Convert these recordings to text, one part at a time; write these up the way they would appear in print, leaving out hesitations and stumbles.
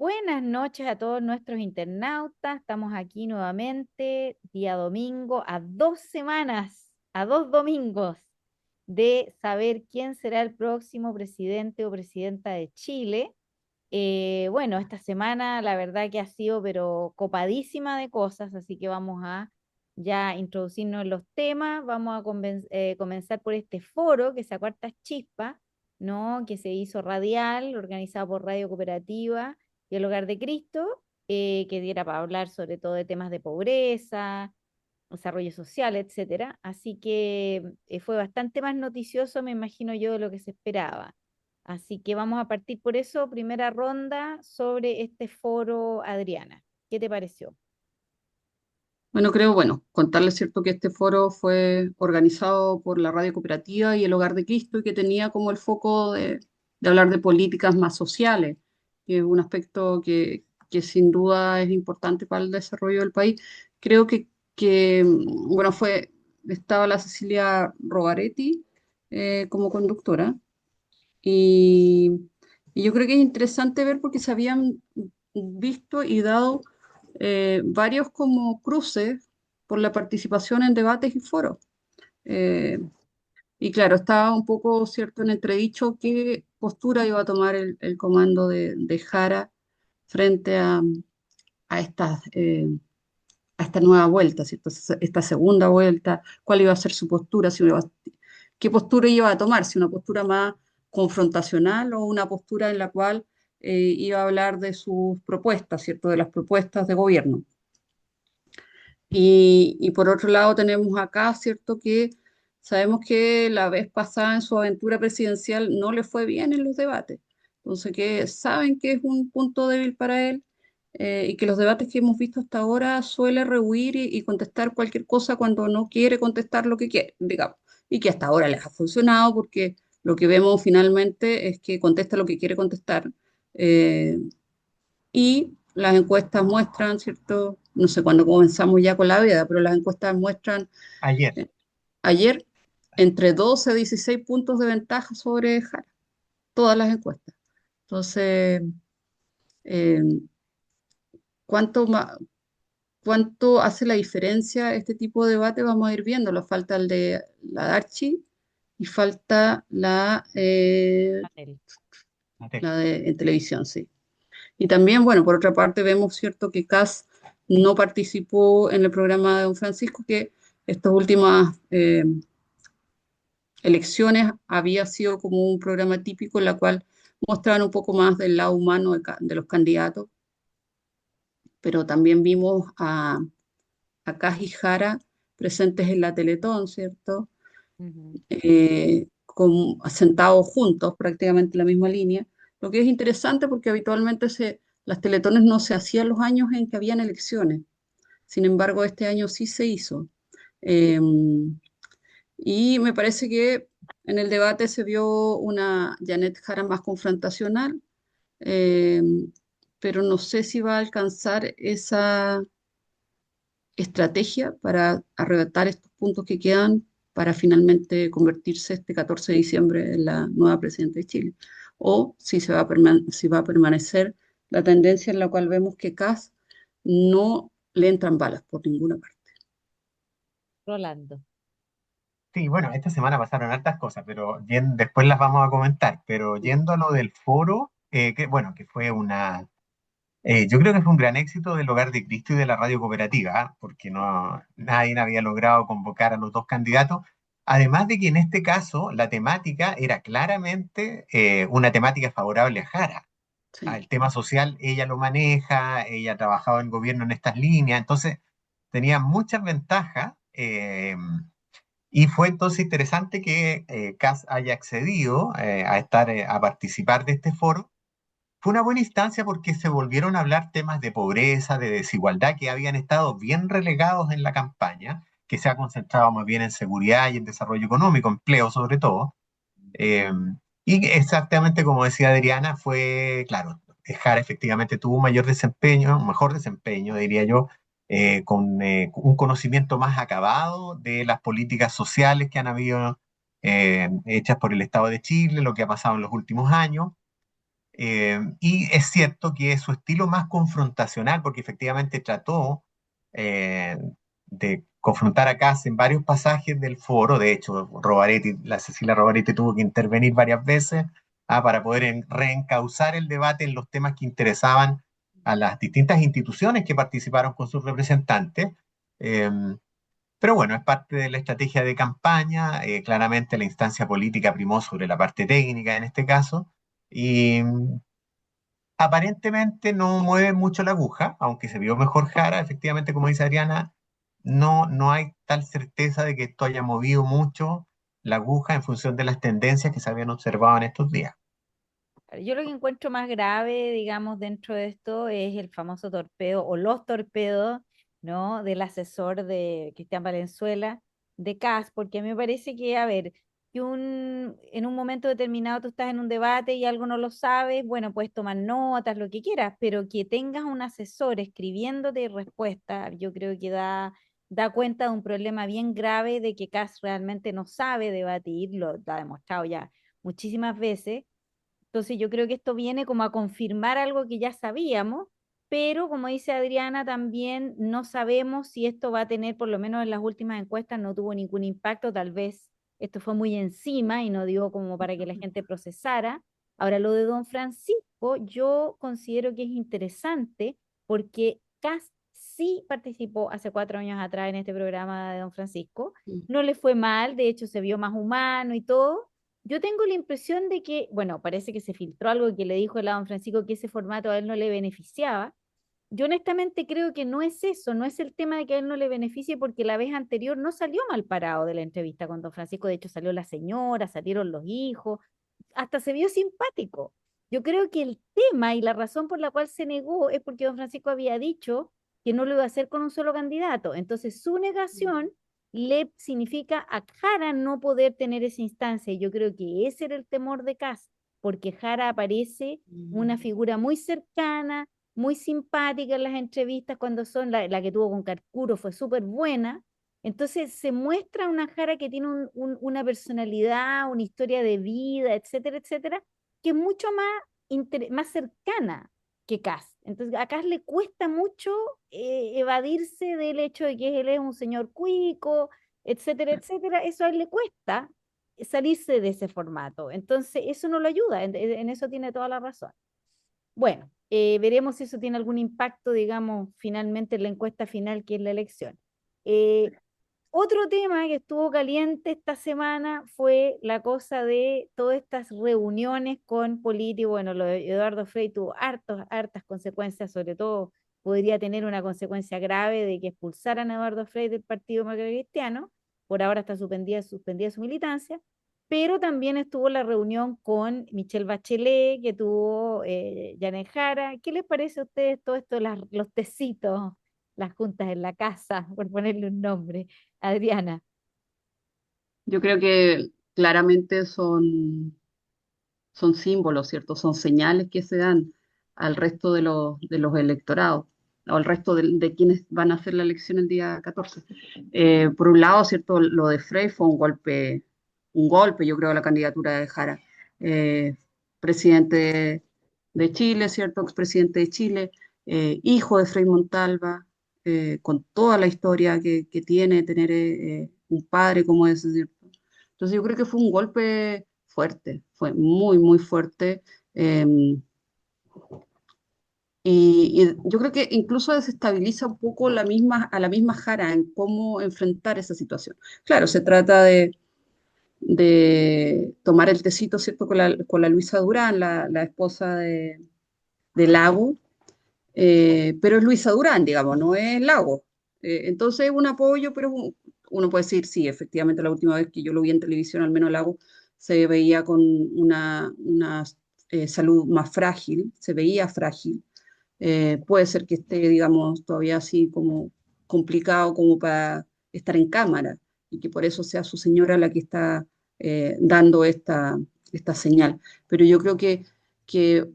Buenas noches a todos nuestros internautas. Estamos aquí nuevamente, día domingo, a 2 semanas, a 2 domingos de saber quién será el próximo presidente o presidenta de Chile. Bueno, esta semana la verdad que ha sido pero copadísima de cosas, así que vamos a ya introducirnos en los temas. Vamos a comenzar por este foro que es a cuartas chispas, ¿no? Que se hizo radial, organizado por Radio Cooperativa y el Hogar de Cristo, que diera para hablar sobre todo de temas de pobreza, desarrollo social, etcétera. Así que fue bastante más noticioso, me imagino yo, de lo que se esperaba. Así que vamos a partir por eso, primera ronda sobre este foro, Adriana. ¿Qué te pareció? Bueno, creo, bueno, contarles cierto que este foro fue organizado por la Radio Cooperativa y el Hogar de Cristo y que tenía como el foco de hablar de políticas más sociales, que es un aspecto que sin duda es importante para el desarrollo del país. Creo bueno, estaba la Cecilia Rogaretti como conductora y, y yo creo que es interesante ver porque se habían visto y dado varios como cruces por la participación en debates y foros. Eh, y claro, estaba un poco cierto en entredicho qué postura iba a tomar el comando de Jara frente a esta nueva vuelta, ¿cierto? Esta segunda vuelta, cuál iba a ser su postura, qué postura iba a tomar, si una postura más confrontacional o una postura en la cual iba a hablar de sus propuestas, ¿cierto? De las propuestas de gobierno. Y por otro lado tenemos acá, ¿cierto? Que sabemos que la vez pasada en su aventura presidencial no le fue bien en los debates. Entonces, que saben que es un punto débil para él y que los debates que hemos visto hasta ahora suele rehuir y contestar cualquier cosa cuando no quiere contestar lo que quiere, digamos. Y que hasta ahora les ha funcionado porque lo que vemos finalmente es que contesta lo que quiere contestar. eh, y las encuestas muestran, ¿cierto? No sé cuándo comenzamos ya con la vida, pero las encuestas muestran Ayer. eh, ayer entre 12 a 16 puntos de ventaja sobre Jara, todas las encuestas. Entonces, eh, ¿cuánto, cuánto hace la diferencia este tipo de debate? Vamos a ir viendo. Lo falta el de la Darchi y falta Mattel. la de en televisión, sí. Y también, bueno, por otra parte vemos, cierto, que Kass no participó en el programa de Don Francisco, que estas últimas elecciones había sido como un programa típico en la cual mostraban un poco más del lado humano de los candidatos, pero también vimos a Kass y Jara presentes en la Teletón, ¿cierto? Ujú. Sentados juntos, prácticamente en la misma línea, lo que es interesante porque habitualmente las teletones no se hacían los años en que habían elecciones. Sin embargo, este año sí se hizo. Eh, y me parece que en el debate se vio una Janet Jara más confrontacional, eh, pero no sé si va a alcanzar esa estrategia para arrebatar estos puntos que quedan para finalmente convertirse este 14 de diciembre en la nueva presidenta de Chile. O si va a permanecer la tendencia en la cual vemos que Kass no le entran balas por ninguna parte. Rolando. Sí, bueno, esta semana pasaron hartas cosas, pero después las vamos a comentar. Pero yendo a lo del foro, bueno, que fue yo creo que fue un gran éxito del Hogar de Cristo y de la Radio Cooperativa, ¿ah? Porque no, nadie había logrado convocar a los dos candidatos. Además de que en este caso la temática era claramente una temática favorable a Jara. Sí. El tema social ella lo maneja, ella ha trabajado en gobierno en estas líneas, entonces tenía muchas ventajas. Y fue entonces interesante que Kass haya accedido a participar de este foro. Fue una buena instancia porque se volvieron a hablar temas de pobreza, de desigualdad que habían estado bien relegados en la campaña, que se ha concentrado más bien en seguridad y en desarrollo económico, empleo sobre todo. Eh, y exactamente como decía Adriana, fue, claro, Jara efectivamente tuvo un mayor desempeño, un mejor desempeño, diría yo, con un conocimiento más acabado de las políticas sociales que han habido hechas por el Estado de Chile, lo que ha pasado en los últimos años. Y es cierto que su estilo más confrontacional, porque efectivamente trató eh, de confrontar a Kass en varios pasajes del foro. De hecho, la Cecilia Rovaretti tuvo que intervenir varias veces para poder reencauzar el debate en los temas que interesaban a las distintas instituciones que participaron con sus representantes. Pero bueno, es parte de la estrategia de campaña. Claramente la instancia política primó sobre la parte técnica en este caso. Y aparentemente no mueve mucho la aguja, aunque se vio mejor Jara. Efectivamente, como dice Adriana, no hay tal certeza de que esto haya movido mucho la aguja en función de las tendencias que se habían observado en estos días. Yo lo que encuentro más grave, digamos, dentro de esto es el famoso torpedo o los torpedos, ¿no? Del asesor de Cristian Valenzuela, de CAS, porque a mí me parece que, a ver, que en un momento determinado tú estás en un debate y algo no lo sabes, bueno, puedes tomar notas, lo que quieras, pero que tengas un asesor escribiéndote respuestas, yo creo que da cuenta de un problema bien grave de que CAS realmente no sabe debatir, lo ha demostrado ya muchísimas veces. Entonces yo creo que esto viene como a confirmar algo que ya sabíamos, pero como dice Adriana, también no sabemos si esto va a tener, por lo menos en las últimas encuestas, no tuvo ningún impacto, tal vez esto fue muy encima y no dio como para que la gente procesara. Ahora, lo de don Francisco, yo considero que es interesante porque Kass sí participó hace 4 años atrás en este programa de don Francisco, no le fue mal, de hecho se vio más humano y todo. Yo tengo la impresión de que, bueno, parece que se filtró algo que le dijo el a don Francisco que ese formato a él no le beneficiaba. Yo honestamente creo que no es eso, no es el tema de que a él no le beneficie porque la vez anterior no salió mal parado de la entrevista con don Francisco, de hecho salió la señora, salieron los hijos, hasta se vio simpático. Yo creo que el tema y la razón por la cual se negó es porque don Francisco había dicho que no lo iba a hacer con un solo candidato. Entonces su negación le significa a Jara no poder tener esa instancia. Y yo creo que ese era el temor de Kass, porque Jara aparece una figura muy cercana, muy simpática en las entrevistas cuando son, la que tuvo con Carcuro fue súper buena. Entonces se muestra una Jara que tiene una personalidad, una historia de vida, etcétera, etcétera, que es mucho más cercana que Cass. Entonces a Cass le cuesta mucho evadirse del hecho de que él es un señor cuico, etcétera, etcétera. Eso a él le cuesta salirse de ese formato. Entonces eso no lo ayuda, en eso tiene toda la razón. Bueno, veremos si eso tiene algún impacto, digamos, finalmente en la encuesta final, que es la elección. Eh, Otro tema que estuvo caliente esta semana fue la cosa de todas estas reuniones con políticos. Bueno, lo de Eduardo Frei tuvo hartas consecuencias, sobre todo podría tener una consecuencia grave de que expulsaran a Eduardo Frei del Partido Democrático Cristiano. Por ahora está suspendida su militancia, pero también estuvo la reunión con Michelle Bachelet, que tuvo Janet Jara. ¿Qué les parece a ustedes todo esto, los tecitos, las juntas en la casa, por ponerle un nombre? Adriana. Yo creo que claramente son símbolos, ¿cierto? Son señales que se dan al resto de los electorados o al resto de quienes van a hacer la elección el día 14. Por un lado, ¿cierto? Lo de Frey fue un golpe, yo creo, a la candidatura de Jara. Eh, Presidente de Chile, ¿cierto? Expresidente de Chile, hijo de Frei Montalva, con toda la historia que tiene tener un padre como ese, ¿cierto? Entonces yo creo que fue un golpe fuerte, fue muy, muy fuerte. eh, y yo creo que incluso desestabiliza un poco a la misma Jara en cómo enfrentar esa situación. Claro, se trata de tomar el tecito, ¿cierto? Con la Luisa Durán, la esposa de Lago, pero es Luisa Durán, digamos, no es Lago. Entonces es un apoyo, pero uno puede decir, sí, efectivamente la última vez que yo lo vi en televisión, al menos Lago, se veía con una salud más frágil, se veía frágil. Puede ser que esté, digamos, todavía así como complicado como para estar en cámara y que por eso sea su señora la que está dando esta señal. Pero yo creo que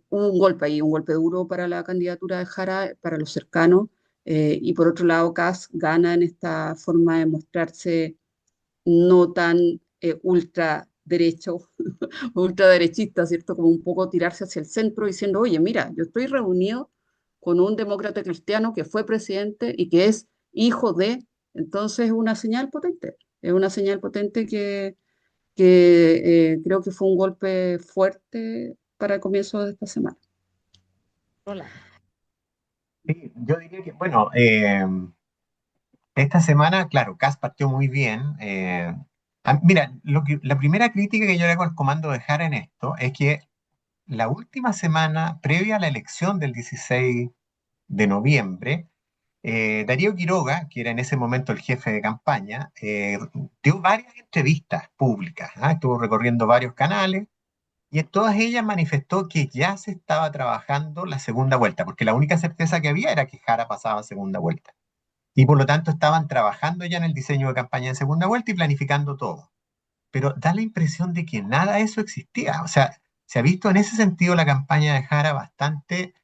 hubo un golpe ahí, un golpe duro para la candidatura de Jara, para los cercanos, y por otro lado, Kass gana en esta forma de mostrarse no tan ultra derecho, ultraderechista, ¿cierto? Como un poco tirarse hacia el centro diciendo, oye, mira, yo estoy reunido con un demócrata cristiano que fue presidente y que es hijo de, entonces es una señal potente que creo que fue un golpe fuerte para el comienzo de esta semana. Rolando. Sí, yo diría que, bueno, esta semana, claro, Kast partió muy bien. Mira, la primera crítica que yo le hago al comando de Jara en esto es que la última semana previa a la elección del 16 de noviembre, Darío Quiroga, que era en ese momento el jefe de campaña, dio varias entrevistas públicas, ¿ah? Estuvo recorriendo varios canales y en todas ellas manifestó que ya se estaba trabajando la segunda vuelta, porque la única certeza que había era que Jara pasaba a segunda vuelta. Y por lo tanto estaban trabajando ya en el diseño de campaña en segunda vuelta y planificando todo. Pero da la impresión de que nada de eso existía. O sea, se ha visto en ese sentido la campaña de Jara bastante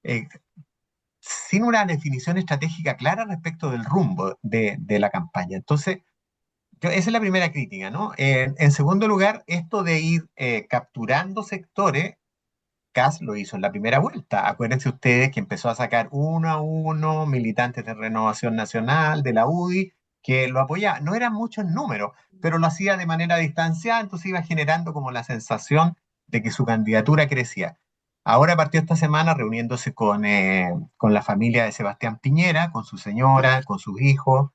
eh, sin una definición estratégica clara respecto del rumbo de la campaña. Entonces, esa es la primera crítica, ¿no? En segundo lugar, esto de ir capturando sectores, Kast lo hizo en la primera vuelta. Acuérdense ustedes que empezó a sacar uno a uno militantes de Renovación Nacional, de la UDI, que lo apoyaban. No eran muchos números, pero lo hacía de manera distanciada, entonces iba generando como la sensación de que su candidatura crecía. Ahora partió esta semana reuniéndose con la familia de Sebastián Piñera, con su señora, con sus hijos,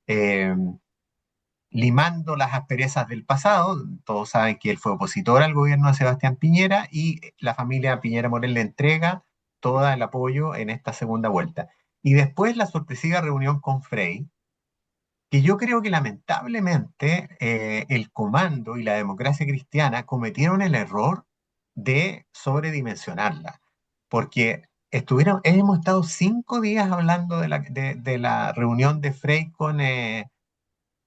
eh, limando las asperezas del pasado. Todos saben que él fue opositor al gobierno de Sebastián Piñera y la familia Piñera Morel le entrega todo el apoyo en esta segunda vuelta. Y después la sorpresiva reunión con Frey, que yo creo que lamentablemente el comando y la democracia cristiana cometieron el error de sobredimensionarla, porque hemos estado 5 días hablando de la reunión de Frey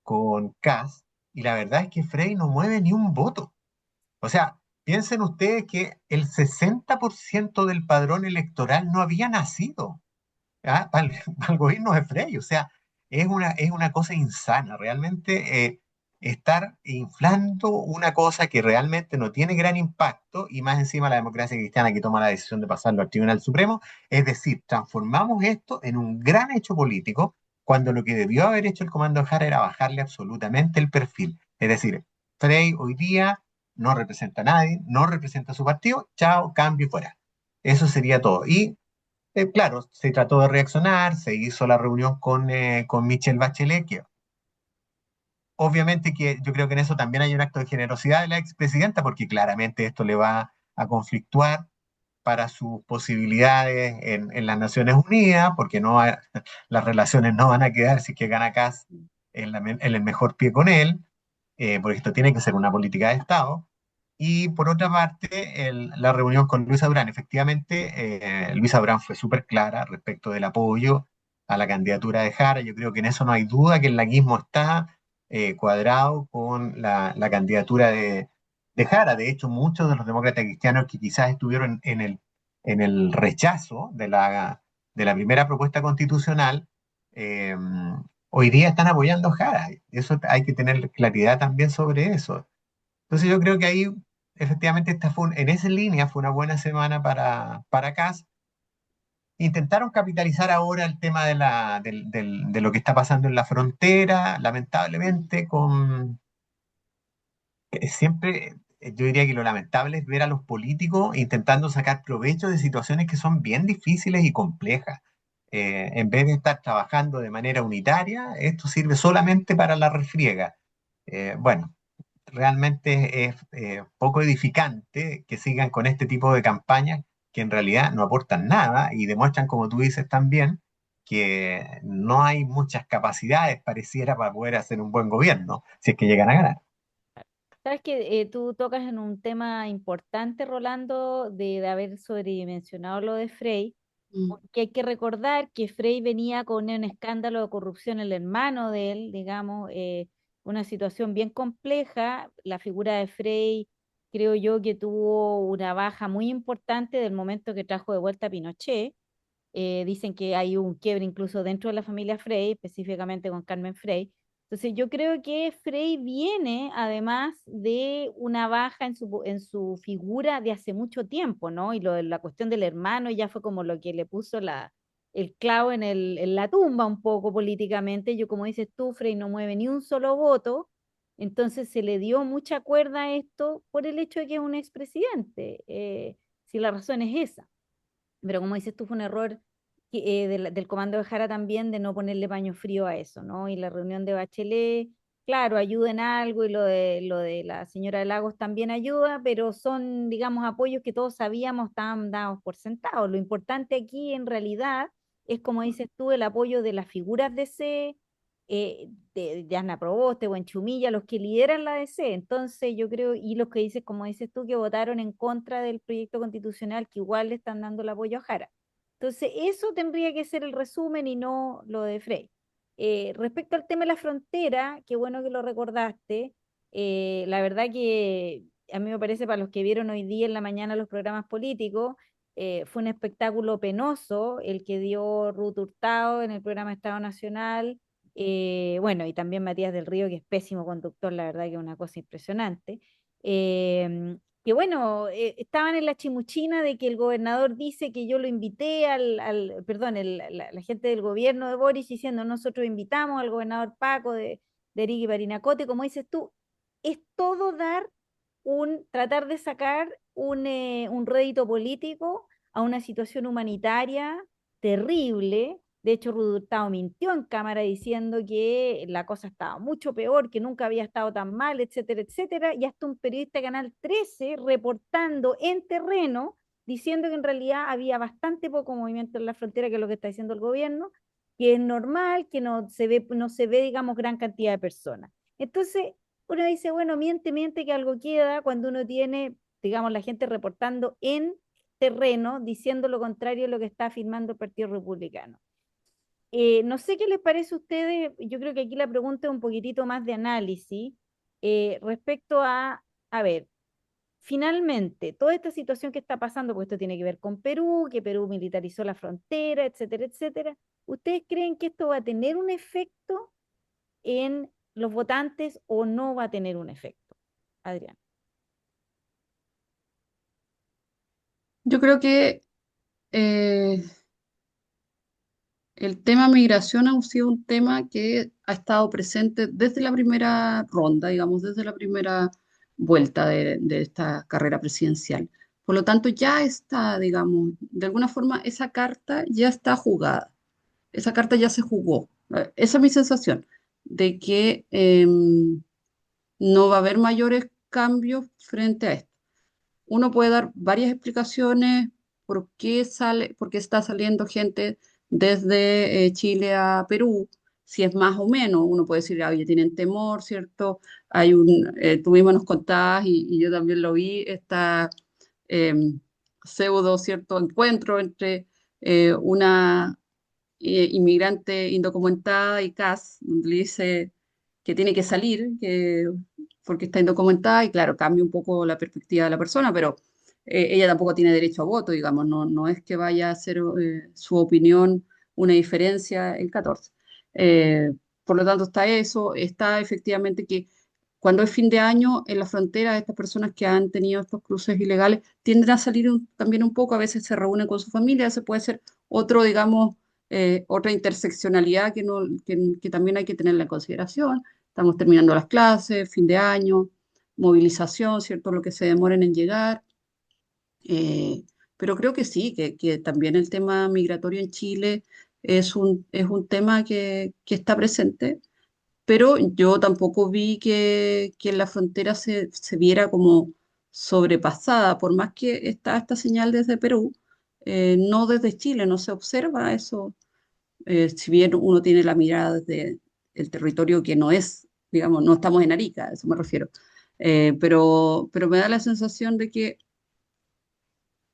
con Kass, y la verdad es que Frey no mueve ni un voto. O sea, piensen ustedes que el 60% del padrón electoral no había nacido, ¿ah? Para el gobierno de Frey. O sea, es una cosa insana, realmente estar inflando una cosa que realmente no tiene gran impacto y más encima la democracia cristiana que toma la decisión de pasarlo al Tribunal Supremo. Es decir, transformamos esto en un gran hecho político cuando lo que debió haber hecho el comando Jara era bajarle absolutamente el perfil. Es decir, Frey hoy día no representa a nadie, no representa a su partido, chao, cambio y fuera. Eso sería todo. Y claro, se trató de reaccionar, se hizo la reunión con Michelle Bachelet, que obviamente que yo creo que en eso también hay un acto de generosidad de la expresidenta, porque claramente esto le va a conflictuar para sus posibilidades en las Naciones Unidas, porque las relaciones no van a quedar si es que gana Kass en el mejor pie con él, porque esto tiene que ser una política de Estado. Y por otra parte, la reunión con Luis Abrán, efectivamente, Luis Abrán fue súper clara respecto del apoyo a la candidatura de Jara. Yo creo que en eso no hay duda que el laguismo está cuadrado con la candidatura de Jara. De hecho, muchos de los demócratas cristianos que quizás estuvieron en el rechazo de la primera propuesta constitucional, eh, hoy día están apoyando a Jara. Eso hay que tener claridad también sobre eso. Entonces yo creo que ahí efectivamente en esa línea fue una buena semana para Kast. Intentaron capitalizar ahora el tema de lo que está pasando en la frontera, lamentablemente, siempre, yo diría que lo lamentable es ver a los políticos intentando sacar provecho de situaciones que son bien difíciles y complejas. En vez de estar trabajando de manera unitaria, esto sirve solamente para la refriega. Bueno, realmente es poco edificante que sigan con este tipo de campañas que en realidad no aportan nada y demuestran, como tú dices también, que no hay muchas capacidades, pareciera, para poder hacer un buen gobierno, si es que llegan a ganar. Sabes que tú tocas en un tema importante, Rolando, de haber sobredimensionado lo de Frey, Mm. porque hay que recordar que Frey venía con un escándalo de corrupción, el hermano de él, digamos, una situación bien compleja. La figura de Frey, creo yo, que tuvo una baja muy importante del momento que trajo de vuelta a Pinochet. Dicen que hay un quiebre incluso dentro de la familia Frey, específicamente con Carmen Frey. Entonces yo creo que Frey viene además de una baja en su figura de hace mucho tiempo, ¿no? Y lo de la cuestión del hermano ya fue como lo que le puso el clavo en la tumba un poco políticamente. Yo, como dices tú, Frey no mueve ni un solo voto, entonces se le dio mucha cuerda a esto por el hecho de que es un expresidente, si la razón es esa. Pero como dices tú, fue un error del comando de Jara también de no ponerle paño frío a eso, ¿no? Y la reunión de Bachelet, claro, ayuda en algo y lo de la señora de Lagos también ayuda, pero son, digamos, apoyos que todos sabíamos estaban dados por sentados. Lo importante aquí en realidad es, como dices tú, el apoyo de las figuras de C, de Ana Proboste, Chumilla, los que lideran la DC. Entonces yo creo, y los que dices, como dices tú, que votaron en contra del proyecto constitucional, que igual le están dando el apoyo a Jara. Entonces eso tendría que ser el resumen y no lo de Frey. Respecto al tema de la frontera, qué bueno que lo recordaste. La verdad que a mí me parece, para los que vieron hoy día en la mañana los programas políticos, fue un espectáculo penoso el que dio Ruth Hurtado en el programa Estado Nacional. Bueno, y también Matías del Río, que es pésimo conductor, la verdad que es una cosa impresionante. Que bueno, estaban en la chimuchina de que el gobernador dice que yo lo invité perdón, la gente del gobierno de Boris diciendo nosotros invitamos al gobernador Paco de Eric y Barinacote, como dices tú, es todo tratar de sacar un rédito político a una situación humanitaria terrible. De hecho, Hurtado mintió en cámara diciendo que la cosa estaba mucho peor, que nunca había estado tan mal, etcétera, etcétera. Y hasta un periodista de Canal 13 reportando en terreno, diciendo que en realidad había bastante poco movimiento en la frontera, que es lo que está diciendo el gobierno, que es normal, que no se ve, digamos, gran cantidad de personas. Entonces, uno dice, bueno, miente, miente que algo queda cuando uno tiene, digamos, la gente reportando en terreno, diciendo lo contrario de lo que está afirmando el Partido Republicano. No sé qué les parece a ustedes, yo creo que aquí la pregunta es un poquitito más de análisis respecto a ver, finalmente, toda esta situación que está pasando, porque esto tiene que ver con Perú, que Perú militarizó la frontera, etcétera, etcétera, ¿ustedes creen que esto va a tener un efecto en los votantes o no va a tener un efecto? Adrián. Yo creo que eh, el tema migración ha sido un tema que ha estado presente desde la primera ronda, digamos, desde la primera vuelta de esta carrera presidencial. Por lo tanto, ya está, digamos, de alguna forma esa carta ya está jugada, esa carta ya se jugó. Esa es mi sensación, de que no va a haber mayores cambios frente a esto. Uno puede dar varias explicaciones por qué está saliendo gente desde Chile a Perú, si es más o menos. Uno puede decir, oye, tienen temor, ¿cierto? Tuvimos nos contadas y yo también lo vi, esta em, pseudo, ¿cierto? Encuentro entre una inmigrante indocumentada y CAS, donde le dice que tiene que salir, porque está indocumentada, y claro, cambia un poco la perspectiva de la persona, pero ella tampoco tiene derecho a voto, digamos, no es que vaya a hacer su opinión una diferencia el 14. Eh, por lo tanto, está eso, está efectivamente que cuando es fin de año en la frontera, estas personas que han tenido estos cruces ilegales tienden a salir también un poco, a veces se reúnen con su familia, se puede ser otro, digamos, otra interseccionalidad que también hay que tenerla en consideración. Estamos terminando las clases, fin de año, movilización, ¿cierto? Lo que se demoren en llegar. Eh, pero creo que sí, que también el tema migratorio en Chile es un tema que está presente, pero yo tampoco vi que en la frontera se viera como sobrepasada, por más que está esta señal desde Perú, no desde Chile, no se observa eso. Si bien uno tiene la mirada desde el territorio que no es, digamos, no estamos en Arica, a eso me refiero. Pero me da la sensación de que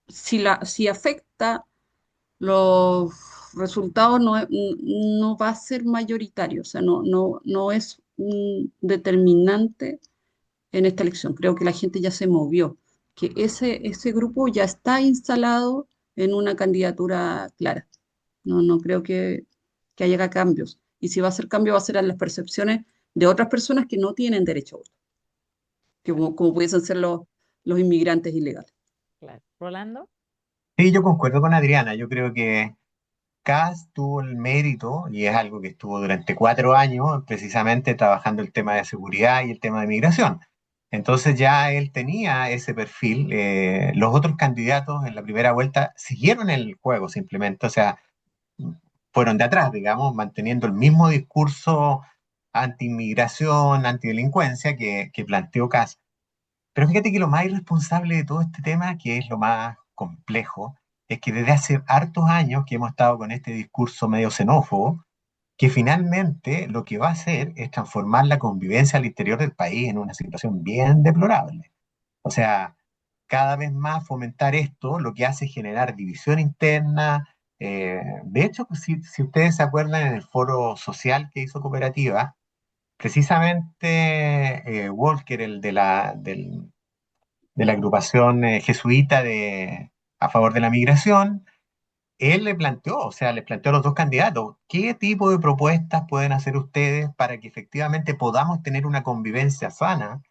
si afecta, los resultados no va a ser mayoritario, o sea, no es un determinante en esta elección. Creo que la gente ya se movió, que ese grupo ya está instalado en una candidatura clara. No creo que haya cambios. Y si va a ser cambio, va a ser en las percepciones de otras personas que no tienen derecho a voto, que como pudiesen ser los inmigrantes ilegales. Claro. Rolando. Sí, yo concuerdo con Adriana. Yo creo que Kass tuvo el mérito, y es algo que estuvo durante 4 años, precisamente trabajando el tema de seguridad y el tema de migración. Entonces ya él tenía ese perfil. Los otros candidatos en la primera vuelta siguieron el juego simplemente, o sea, fueron de atrás, digamos, manteniendo el mismo discurso anti-inmigración, antidelincuencia que planteó Kass. Pero fíjate que lo más irresponsable de todo este tema, que es lo más complejo, es que desde hace hartos años que hemos estado con este discurso medio xenófobo, que finalmente lo que va a hacer es transformar la convivencia al interior del país en una situación bien deplorable. O sea, cada vez más fomentar esto lo que hace es generar división interna. De hecho, pues, si ustedes se acuerdan en el foro social que hizo Cooperativa, precisamente Walker, el de la agrupación jesuita a favor de la migración, él le planteó, o sea, le planteó a los dos candidatos, ¿qué tipo de propuestas pueden hacer ustedes para que efectivamente podamos tener una convivencia sana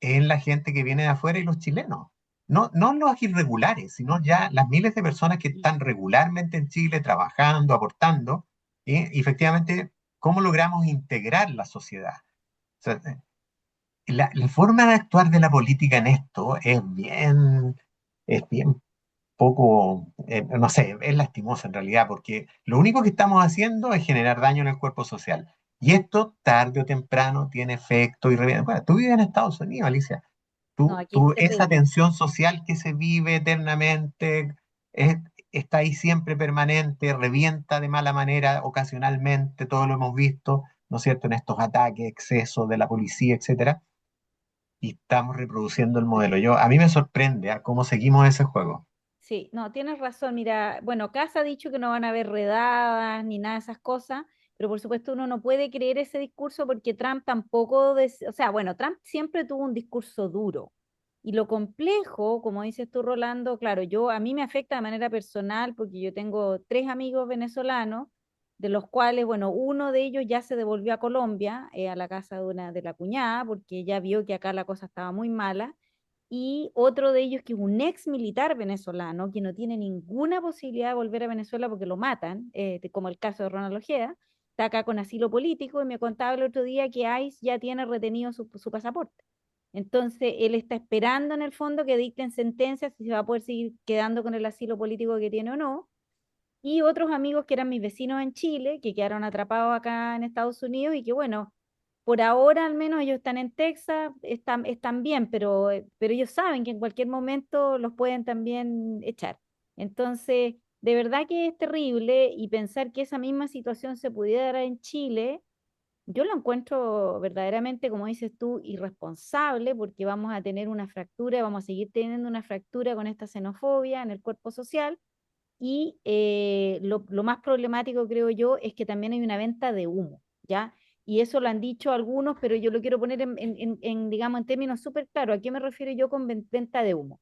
en la gente que viene de afuera y los chilenos? No, no los irregulares, sino ya las miles de personas que están regularmente en Chile trabajando, aportando, y efectivamente, ¿cómo logramos integrar la sociedad? O sea, la forma de actuar de la política en esto es bien poco, no sé, es lastimosa en realidad, porque lo único que estamos haciendo es generar daño en el cuerpo social. Y esto, tarde o temprano, tiene efecto irremediable. Bueno, tú vives en Estados Unidos, Alicia. No, aquí es Esa terrible. tensión social que se vive eternamente, es- está ahí siempre permanente, revienta de mala manera ocasionalmente, todo lo hemos visto, ¿no es cierto?, en estos ataques, excesos de la policía, etcétera, y estamos reproduciendo el modelo. A mí me sorprende cómo seguimos ese juego. Sí, no, tienes razón. Mira, bueno, Casa ha dicho que no van a haber redadas ni nada de esas cosas, pero por supuesto uno no puede creer ese discurso porque Trump tampoco, o sea, bueno, Trump siempre tuvo un discurso duro. Y lo complejo, como dices tú, Rolando, claro, a mí me afecta de manera personal porque yo tengo 3 amigos venezolanos, de los cuales, bueno, uno de ellos ya se devolvió a Colombia, a la casa de una de la cuñada, porque ya vio que acá la cosa estaba muy mala y otro de ellos que es un ex militar venezolano que no tiene ninguna posibilidad de volver a Venezuela porque lo matan, como el caso de Ronald Ojeda, está acá con asilo político y me contaba el otro día que ICE ya tiene retenido su pasaporte. Entonces, él está esperando en el fondo que dicten sentencias si se va a poder seguir quedando con el asilo político que tiene o no. Y otros amigos que eran mis vecinos en Chile, que quedaron atrapados acá en Estados Unidos y que bueno, por ahora al menos ellos están en Texas, están bien, pero ellos saben que en cualquier momento los pueden también echar. Entonces, de verdad que es terrible y pensar que esa misma situación se pudiera dar en Chile, yo lo encuentro verdaderamente, como dices tú, irresponsable porque vamos a tener una fractura, vamos a seguir teniendo una fractura con esta xenofobia en el cuerpo social y lo más problemático, creo yo, es que también hay una venta de humo, ¿ya? Y eso lo han dicho algunos, pero yo lo quiero poner digamos, en términos súper claros. ¿A qué me refiero yo con venta de humo?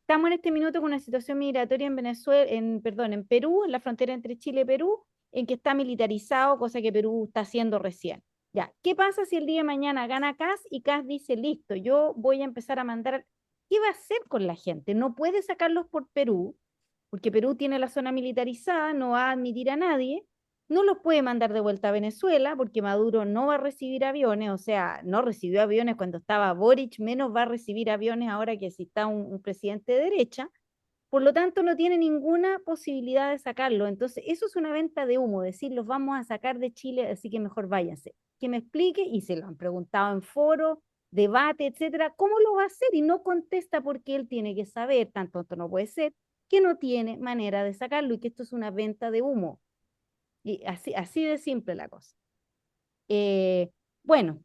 Estamos en este minuto con una situación migratoria en Venezuela, perdón, en Perú, en la frontera entre Chile y Perú, en que está militarizado, cosa que Perú está haciendo recién. Ya, ¿qué pasa si el día de mañana gana CAS y CAS dice, listo, yo voy a empezar a mandar? ¿Qué va a hacer con la gente? No puede sacarlos por Perú, porque Perú tiene la zona militarizada, no va a admitir a nadie, no los puede mandar de vuelta a Venezuela, porque Maduro no va a recibir aviones, o sea, no recibió aviones cuando estaba Boric, menos va a recibir aviones ahora que si está un presidente de derecha, por lo tanto no tiene ninguna posibilidad de sacarlo. Entonces, eso es una venta de humo, decir, los vamos a sacar de Chile, así que mejor váyanse. Que me explique, y se lo han preguntado en foro, debate, etcétera, ¿cómo lo va a hacer? Y no contesta porque él tiene que saber, tanto esto no puede ser, que no tiene manera de sacarlo y que esto es una venta de humo. Y así de simple la cosa. Eh, bueno,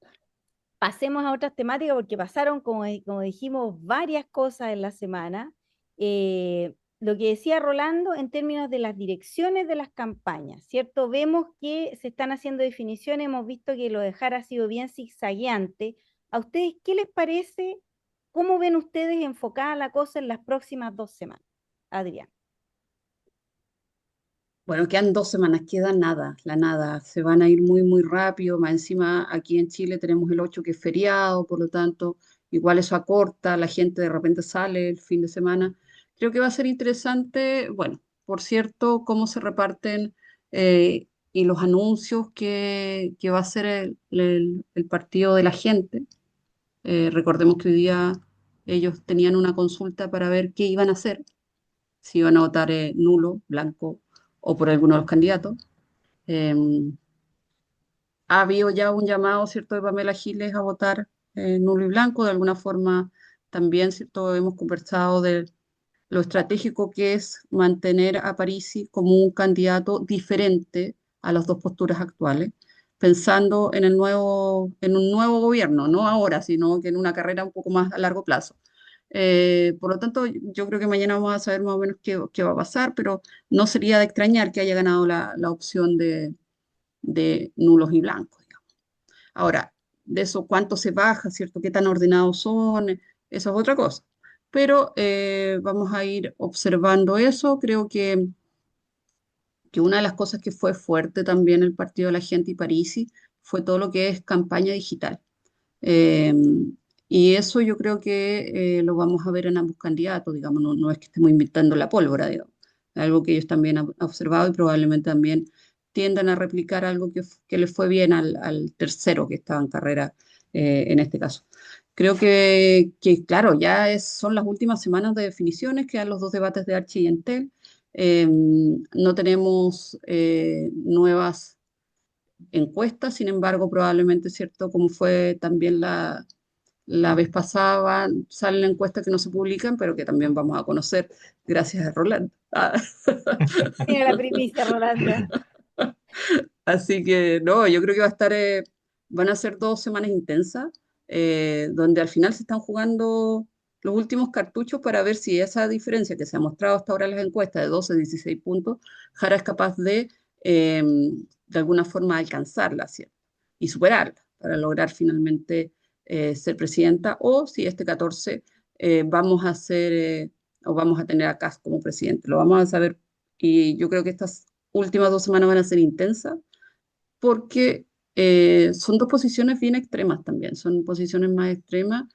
pasemos a otras temáticas porque pasaron, como dijimos, varias cosas en la semana. Lo que decía Rolando en términos de las direcciones de las campañas, ¿cierto? Vemos que se están haciendo definiciones, hemos visto que lo de Jara ha sido bien zigzagueante. ¿A ustedes qué les parece? ¿Cómo ven ustedes enfocada la cosa en las próximas 2 semanas? Adrián. Bueno, quedan 2 semanas, queda nada, la nada. Se van a ir muy, muy rápido. Más encima, aquí en Chile tenemos el 8 que es feriado, por lo tanto, igual eso acorta, la gente de repente sale el fin de semana. Creo que va a ser interesante, bueno, por cierto, cómo se reparten y los anuncios que va a hacer el partido de la gente. Recordemos que hoy día ellos tenían una consulta para ver qué iban a hacer, si iban a votar nulo, blanco o por alguno de los candidatos. Eh, ha habido ya un llamado, ¿cierto?, de Pamela Giles a votar nulo y blanco. De alguna forma también, ¿cierto?, hemos conversado de lo estratégico que es mantener a Parisi como un candidato diferente a las dos posturas actuales, pensando en un nuevo gobierno, no ahora, sino que en una carrera un poco más a largo plazo. Por lo tanto, yo creo que mañana vamos a saber más o menos qué va a pasar, pero no sería de extrañar que haya ganado la opción de nulos y blancos, digamos. Ahora, de eso cuánto se baja, ¿cierto? ¿Qué tan ordenados son? Eso es otra cosa. Pero vamos a ir observando eso. Creo que una de las cosas que fue fuerte también el Partido de la Gente y Parisi fue todo lo que es campaña digital. Eh, y eso yo creo que lo vamos a ver en ambos candidatos, digamos, no es que estemos inventando la pólvora, digamos. Algo que ellos también han observado y probablemente también tiendan a replicar algo que le fue bien al tercero que estaba en carrera en este caso. Creo claro, son las últimas semanas de definiciones, quedan los dos debates de Archie y Entel. No tenemos nuevas encuestas, sin embargo, probablemente, ¿cierto? Como fue también la vez pasada, salen encuestas que no se publican, pero que también vamos a conocer gracias a Roland. Tiene la primicia, Rolando. Así que no, yo creo que van a ser 2 semanas intensas, donde al final se están jugando los últimos cartuchos para ver si esa diferencia que se ha mostrado hasta ahora en las encuestas de 12, 16 puntos, Jara es capaz de alguna forma alcanzarla, ¿cierto? Y superarla para lograr finalmente ser presidenta, o si este 14 vamos a ser o vamos a tener a Kast como presidente. Lo vamos a saber, y yo creo que estas últimas 2 semanas van a ser intensas porque son dos posiciones bien extremas también, son posiciones más extremas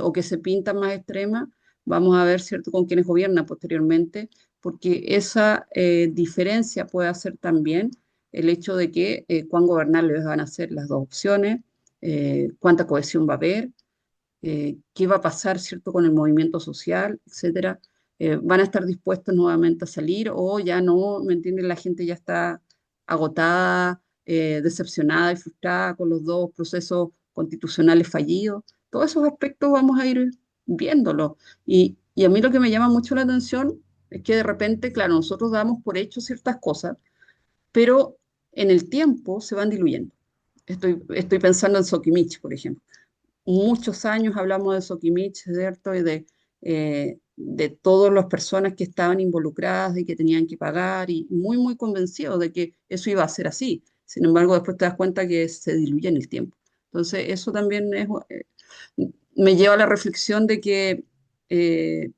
o que se pintan más extremas. Vamos a ver, ¿cierto?, con quiénes gobiernan posteriormente, porque esa diferencia puede hacer también el hecho de que cuán gobernables van a ser las dos opciones, cuánta cohesión va a haber, qué va a pasar, ¿cierto?, con el movimiento social, etcétera. Van a estar dispuestos nuevamente a salir o ya no, ¿me entienden? La gente ya está agotada, decepcionada y frustrada con los dos procesos constitucionales fallidos. Todos esos aspectos vamos a ir viéndolo. Y a mí lo que me llama mucho la atención es que de repente, claro, nosotros damos por hecho ciertas cosas, pero en el tiempo se van diluyendo. Estoy pensando en Sokimich, por ejemplo. Muchos años hablamos de Sokimich, ¿cierto? Y de todas las personas que estaban involucradas y que tenían que pagar, y muy, muy convencidos de que eso iba a ser así. Sin embargo, después te das cuenta que se diluye en el tiempo. Entonces, eso también me lleva a la reflexión de que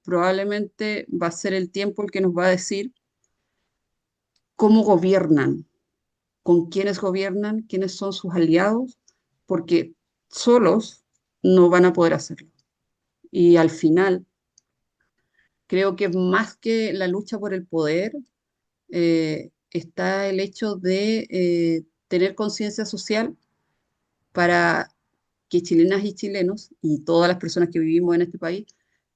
probablemente va a ser el tiempo el que nos va a decir cómo gobiernan, con quiénes son sus aliados, porque solos no van a poder hacerlo. Y al final, creo que más que la lucha por el poder, está el hecho de tener conciencia social para que chilenas y chilenos y todas las personas que vivimos en este país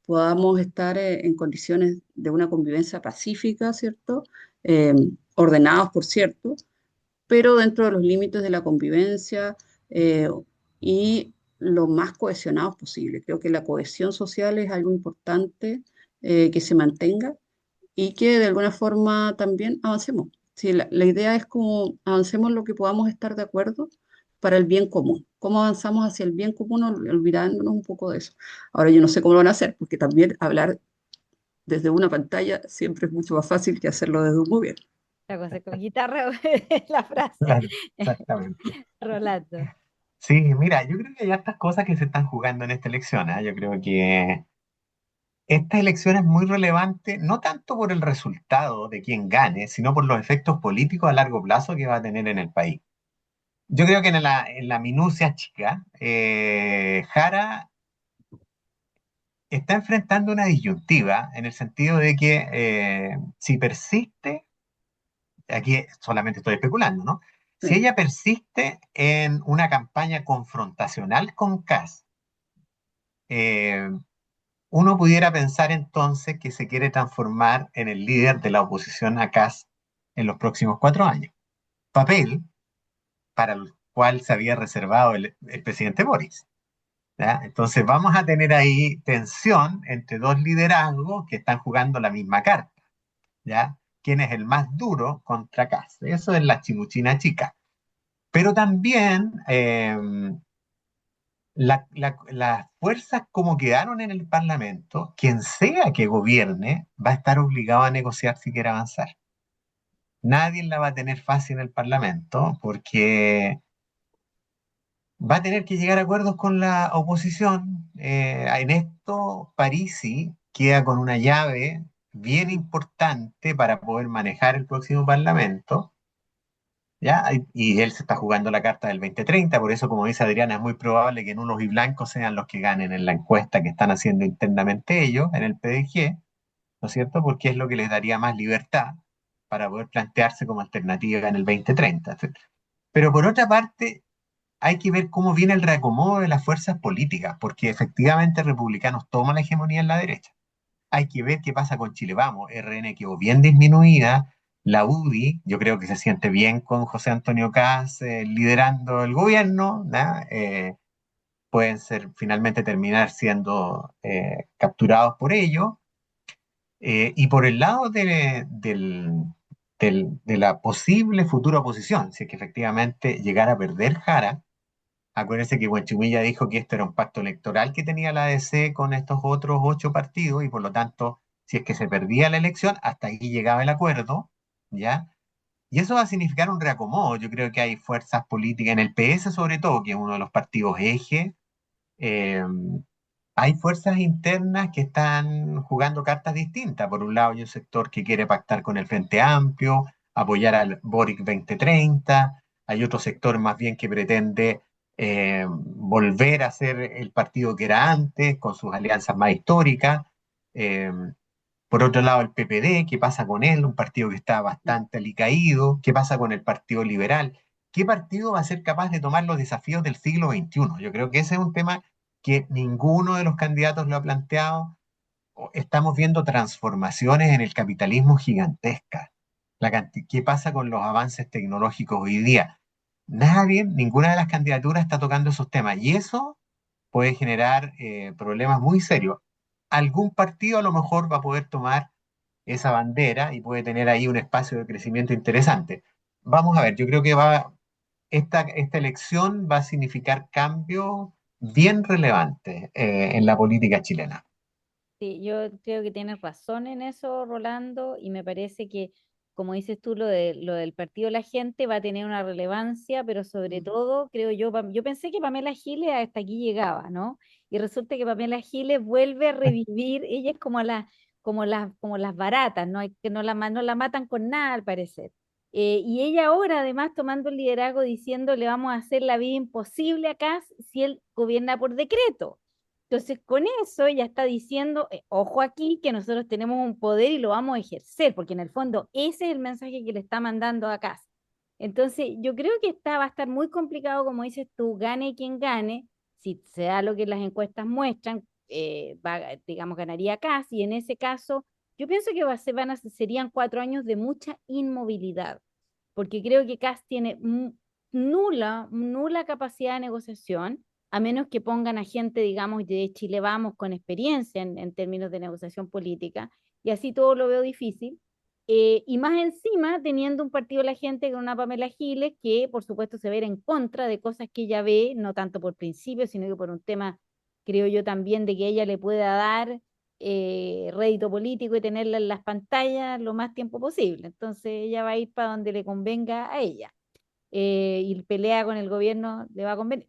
podamos estar en condiciones de una convivencia pacífica, ¿cierto? Eh, Ordenados, por cierto, pero dentro de los límites de la convivencia y lo más cohesionados posible. Creo que la cohesión social es algo importante que se mantenga y que de alguna forma también avancemos. Sí, la idea es como avancemos lo que podamos estar de acuerdo para el bien común. ¿Cómo avanzamos hacia el bien común olvidándonos un poco de eso? Ahora yo no sé cómo lo van a hacer, porque también hablar desde una pantalla siempre es mucho más fácil que hacerlo desde un gobierno. La cosa con guitarra, la frase. Claro, exactamente. Rolando. Sí, mira, yo creo que hay hartas cosas que se están jugando en esta elección, ¿ah? Yo creo que esta elección es muy relevante, no tanto por el resultado de quien gane, sino por los efectos políticos a largo plazo que va a tener en el país. Yo creo que en la minucia chica, Jara está enfrentando una disyuntiva en el sentido de que si persiste, aquí solamente estoy especulando, ¿no? Si Sí. ella persiste en una campaña confrontacional con Kast, eh, uno pudiera pensar entonces que se quiere transformar en el líder de la oposición a Kast en los próximos 4 años. Papel para el cual se había reservado el presidente Boris. ¿Ya? Entonces vamos a tener ahí tensión entre dos liderazgos que están jugando la misma carta. ¿Ya? ¿Quién es el más duro contra Kast? Eso es la chimuchina chica. Pero también las fuerzas como quedaron en el Parlamento, quien sea que gobierne, va a estar obligado a negociar si quiere avanzar. Nadie la va a tener fácil en el Parlamento porque va a tener que llegar a acuerdos con la oposición. En esto, Parisi queda con una llave bien importante para poder manejar el próximo Parlamento. ¿Ya? Y él se está jugando la carta del 2030, por eso, como dice Adriana, es muy probable que nulos y blancos sean los que ganen en la encuesta que están haciendo internamente ellos en el PDG, ¿no es cierto? Porque es lo que les daría más libertad para poder plantearse como alternativa en el 2030. Pero por otra parte, hay que ver cómo viene el reacomodo de las fuerzas políticas, porque efectivamente republicanos toman la hegemonía en la derecha. Hay que ver qué pasa con Chile Vamos. RN quedó bien disminuida. La UDI, yo creo que se siente bien con José Antonio Kast liderando el gobierno, ¿no? Pueden ser finalmente terminar siendo capturados por ello. Y por el lado de la posible futura oposición, si es que efectivamente llegara a perder Jara, acuérdense que Huanchumilla dijo que esto era un pacto electoral que tenía la ADC con estos otros 8 partidos y por lo tanto, si es que se perdía la elección, hasta ahí llegaba el acuerdo, ¿ya? Y eso va a significar un reacomodo. Yo creo que hay fuerzas políticas, en el PS sobre todo, que es uno de los partidos eje, eh, hay fuerzas internas que están jugando cartas distintas. Por un lado, hay un sector que quiere pactar con el Frente Amplio, apoyar al Boric 2030. Hay otro sector más bien que pretende volver a ser el partido que era antes, con sus alianzas más históricas. Eh, por otro lado, el PPD, ¿qué pasa con él? Un partido que está bastante alicaído. ¿Qué pasa con el Partido Liberal? ¿Qué partido va a ser capaz de tomar los desafíos del siglo XXI? Yo creo que ese es un tema que ninguno de los candidatos lo ha planteado. Estamos viendo transformaciones en el capitalismo gigantescas. ¿Qué pasa con los avances tecnológicos hoy día? Nadie, ninguna de las candidaturas está tocando esos temas y eso puede generar problemas muy serios. Algún partido a lo mejor va a poder tomar esa bandera y puede tener ahí un espacio de crecimiento interesante. Vamos a ver, yo creo que esta elección va a significar cambios bien relevantes en la política chilena. Sí, yo creo que tienes razón en eso, Rolando, y me parece que, como dices tú, lo del Partido de la Gente va a tener una relevancia, pero sobre todo, creo yo, yo pensé que Pamela Giles hasta aquí llegaba, ¿no? Y resulta que Pamela Giles vuelve a revivir, ella es como las baratas, ¿no? Que no la matan con nada, al parecer. Y ella ahora, además, tomando el liderazgo, diciendo, le vamos a hacer la vida imposible acá si él gobierna por decreto. Entonces, con eso ella está diciendo, ojo aquí, que nosotros tenemos un poder y lo vamos a ejercer, porque en el fondo ese es el mensaje que le está mandando a Kass. Entonces, yo creo que va a estar muy complicado, como dices tú, gane quien gane, si se da lo que las encuestas muestran, digamos, ganaría Kass, y en ese caso, yo pienso que serían 4 años de mucha inmovilidad, porque creo que Kass tiene nula capacidad de negociación a menos que pongan a gente, digamos, de Chile Vamos con experiencia en términos de negociación política, y así todo lo veo difícil. Y más encima, teniendo un partido de la gente con una Pamela Giles que, por supuesto, se ve en contra de cosas que ella ve, no tanto por principio, sino que por un tema, creo yo también, de que ella le pueda dar rédito político y tenerla en las pantallas lo más tiempo posible. Entonces ella va a ir para donde le convenga a ella. Y pelea con el gobierno le va a convenir.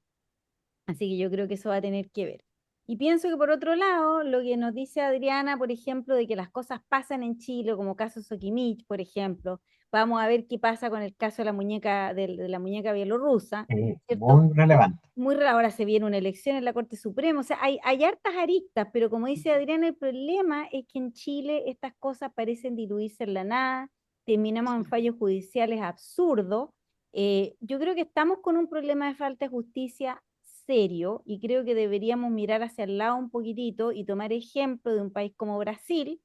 Así que yo creo que eso va a tener que ver. Y pienso que por otro lado, lo que nos dice Adriana, por ejemplo, de que las cosas pasan en Chile, como caso Sokimich, por ejemplo, vamos a ver qué pasa con el caso de la muñeca, de la muñeca bielorrusa, ¿cierto? muy relevante. Muy raro, ahora se viene una elección en la Corte Suprema, o sea, hay hartas aristas, pero como dice Adriana, el problema es que en Chile estas cosas parecen diluirse en la nada, terminamos en fallos judiciales absurdos. Yo creo que estamos con un problema de falta de justicia serio y creo que deberíamos mirar hacia el lado un poquitito y tomar ejemplo de un país como Brasil,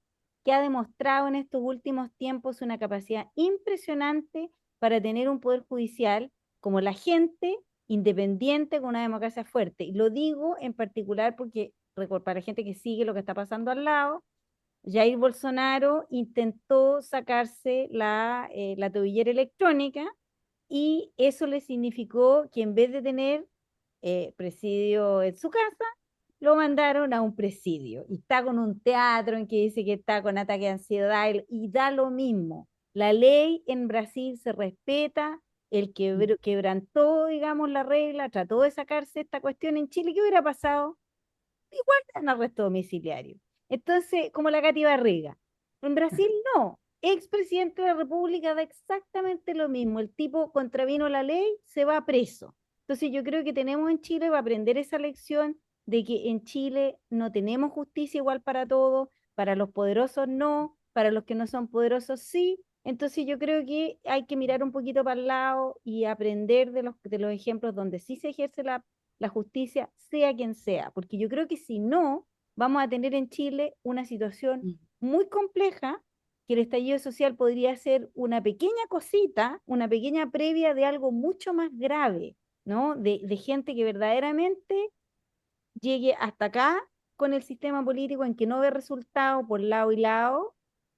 que ha demostrado en estos últimos tiempos una capacidad impresionante para tener un poder judicial como la gente independiente con una democracia fuerte. Y lo digo en particular porque para la gente que sigue lo que está pasando al lado, Jair Bolsonaro intentó sacarse la tobillera electrónica y eso le significó que en vez de tener presidio en su casa, lo mandaron a un presidio. Y está con un teatro en que dice que está con ataque de ansiedad y da lo mismo. La ley en Brasil se respeta, el que quebrantó, digamos, la regla, trató de sacarse esta cuestión en Chile, ¿qué hubiera pasado? Igual dan arresto domiciliario. Entonces, como la Cati Barriga. En Brasil no. Expresidente de la República da exactamente lo mismo. El tipo contravino la ley, se va preso. Entonces, yo creo que tenemos en Chile para aprender esa lección de que en Chile no tenemos justicia igual para todos, para los poderosos no, para los que no son poderosos sí. Entonces, yo creo que hay que mirar un poquito para el lado y aprender de los ejemplos donde sí se ejerce la justicia, sea quien sea, porque yo creo que si no, vamos a tener en Chile una situación Mm. muy compleja, que el estallido social podría ser una pequeña cosita, una pequeña previa de algo mucho más grave, ¿no? De gente que verdaderamente llegue hasta acá con el sistema político en que no ve resultados por lado y lado,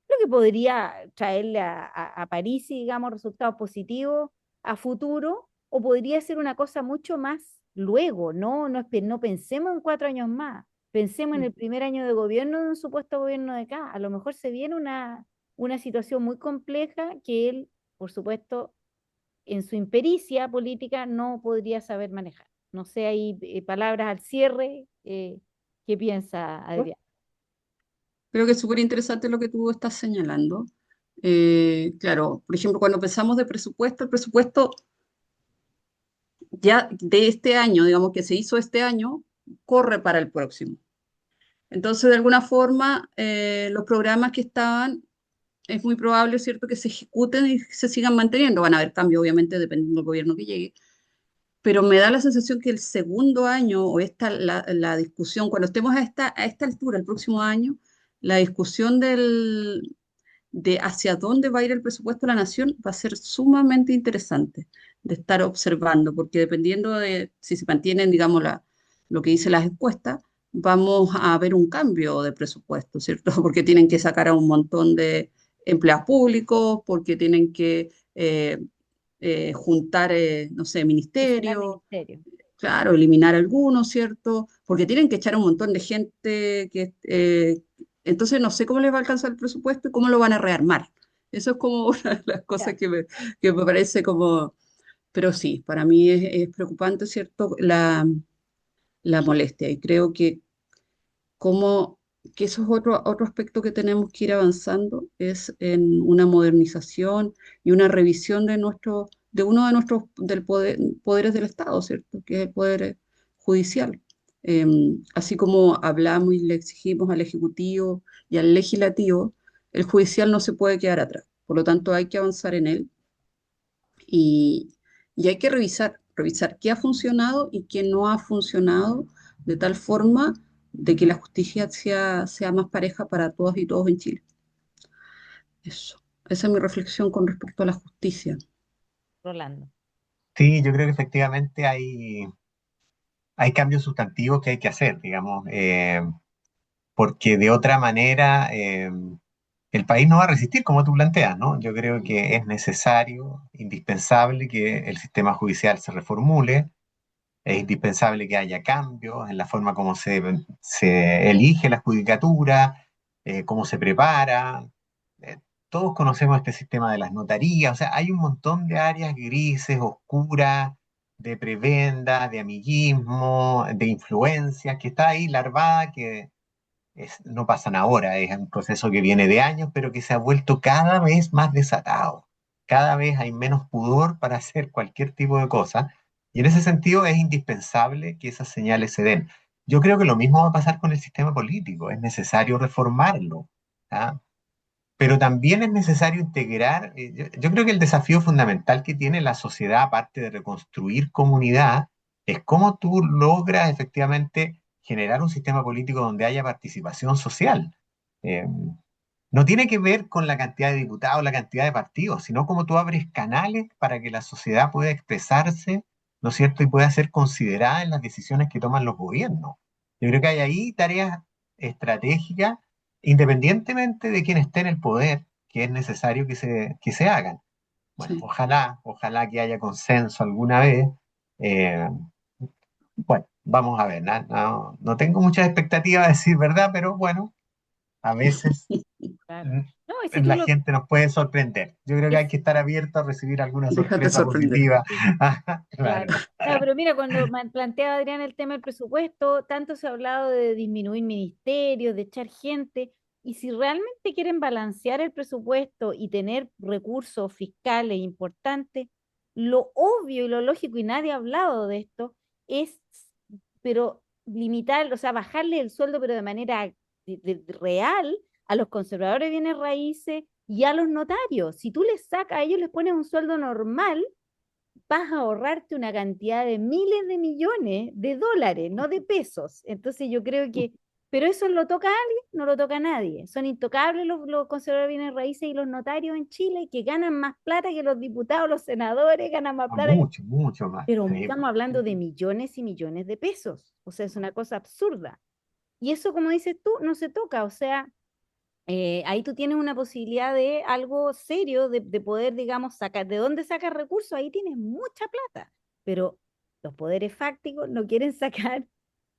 lo que podría traerle a París, digamos, resultados positivos a futuro, o podría ser una cosa mucho más luego, ¿no? No pensemos en 4 años más, pensemos en el primer año de gobierno de un supuesto gobierno de acá. A lo mejor se viene una situación muy compleja que él, por supuesto, en su impericia política no podría saber manejar. No sé, hay palabras al cierre. ¿Qué piensa Adrián? Creo que es súper interesante lo que tú estás señalando. Claro, por ejemplo, cuando pensamos de presupuesto, el presupuesto ya de este año, digamos que se hizo este año, corre para el próximo. Entonces, de alguna forma, los programas que estaban, es muy probable, ¿cierto?, que se ejecuten y se sigan manteniendo. Van a haber cambios, obviamente, dependiendo del gobierno que llegue, pero me da la sensación que el segundo año o la discusión, cuando estemos a esta altura, el próximo año, la discusión de hacia dónde va a ir el presupuesto de la nación va a ser sumamente interesante de estar observando, porque dependiendo de si se mantienen, digamos, lo que dicen las encuestas, vamos a ver un cambio de presupuesto, ¿cierto? Porque tienen que sacar a un montón de empleados públicos, porque tienen que juntar, no sé, Fusionar ministerios, ministerio. claro, eliminar algunos, ¿cierto? Porque tienen que echar a un montón de gente que, entonces no sé cómo les va a alcanzar el presupuesto y cómo lo van a rearmar. Eso es como una de las cosas Ya. que me parece como, pero sí, para mí es preocupante, ¿cierto? La molestia y creo como, que eso es otro aspecto que tenemos que ir avanzando, es en una modernización y una revisión de uno de nuestros poderes del Estado, ¿cierto? Que es el poder judicial. Así como hablamos y le exigimos al Ejecutivo y al Legislativo, el judicial no se puede quedar atrás. Por lo tanto, hay que avanzar en él y, y hay que revisar qué ha funcionado y qué no ha funcionado de tal forma de que la justicia sea más pareja para todas y todos en Chile. Eso. Esa es mi reflexión con respecto a la justicia. Rolando. Sí, yo creo que efectivamente hay cambios sustantivos que hay que hacer, digamos, porque de otra manera el país no va a resistir como tú planteas, ¿no? Yo creo que es necesario, indispensable que el sistema judicial se reformule, es indispensable que haya cambios en la forma como se elige la judicatura, cómo se prepara. Eh, Todos conocemos este sistema de las notarías, o sea, hay un montón de áreas grises, oscuras, de prebenda, de amiguismo, de influencia, que está ahí larvada, que no pasan ahora, es un proceso que viene de años, pero que se ha vuelto cada vez más desatado. Cada vez hay menos pudor para hacer cualquier tipo de cosa, y en ese sentido es indispensable que esas señales se den. Yo creo que lo mismo va a pasar con el sistema político, es necesario reformarlo, ¿ah? Pero también es necesario integrar, yo creo que el desafío fundamental que tiene la sociedad, aparte de reconstruir comunidad, es cómo tú logras efectivamente generar un sistema político donde haya participación social. Eh, no tiene que ver con la cantidad de diputados, la cantidad de partidos, sino cómo tú abres canales para que la sociedad pueda expresarse, ¿no es cierto?, y pueda ser considerada en las decisiones que toman los gobiernos. Yo creo que hay ahí tareas estratégicas, independientemente de quién esté en el poder, que es necesario que se hagan. Bueno, Sí. ojalá que haya consenso alguna vez. Eh, bueno, vamos a ver, no tengo muchas expectativas de decir verdad, pero bueno, a veces Claro. mm, No, y si tú la lo... gente nos puede sorprender. Yo creo que hay es- que estar abierto a recibir alguna Déjate sorpresa sorprender. positiva. sí, Claro. claro. No, pero mira, cuando planteaba Adrián el tema del presupuesto, tanto se ha hablado de disminuir ministerios, de echar gente, y si realmente quieren balancear el presupuesto y tener recursos fiscales importantes, lo obvio y lo lógico, y nadie ha hablado de esto, es, pero limitar, o sea, bajarle el sueldo, pero de manera real a los conservadores de bienes raíces y a los notarios. Si tú les sacas, a ellos les pones un sueldo normal, vas a ahorrarte una cantidad de miles de millones de dólares, no de pesos. Entonces yo creo que, pero eso lo toca a alguien, no lo toca a nadie. Son intocables los conservadores de bienes raíces y los notarios en Chile que ganan más plata que los diputados, los senadores, ganan más plata que... Mucho, mucho más. Pero Sí. estamos hablando de millones y millones de pesos. O sea, es una cosa absurda. Y eso, como dices tú, no se toca. O sea, ahí tú tienes una posibilidad de algo serio, de poder, digamos, sacar, ¿de dónde sacas recursos? Ahí tienes mucha plata, pero los poderes fácticos no quieren sacar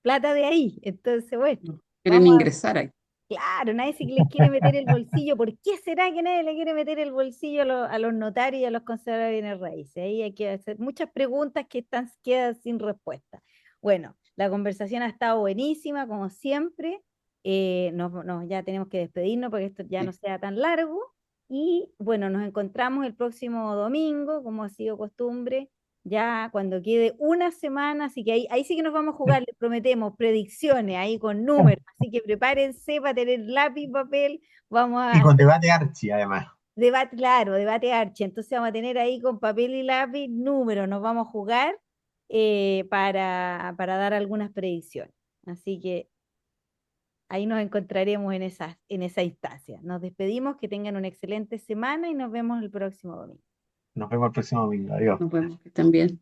plata de ahí. Entonces, bueno, Quieren vamos a, ingresar ahí. claro, nadie se les quiere meter el bolsillo. ¿Por qué será que nadie le quiere meter el bolsillo a los notarios y a los conservadores de bienes raíces? Ahí hay que hacer muchas preguntas que quedan sin respuesta. Bueno, la conversación ha estado buenísima, como siempre. Ya tenemos que despedirnos porque esto ya no Sí. sea tan largo. Y bueno, nos encontramos el próximo domingo, como ha sido costumbre, ya cuando quede una semana, así que ahí sí que nos vamos a jugar, les prometemos predicciones ahí con números, así que prepárense para tener lápiz, papel, vamos a Y con hacer debate archi, además. debate, claro, debate archi, entonces vamos a tener ahí con papel y lápiz números, nos vamos a jugar para dar algunas predicciones, así que ahí nos encontraremos en esa instancia. Nos despedimos, que tengan una excelente semana y nos vemos el próximo domingo. Nos vemos el próximo domingo. Adiós. Nos vemos. Que estén bien.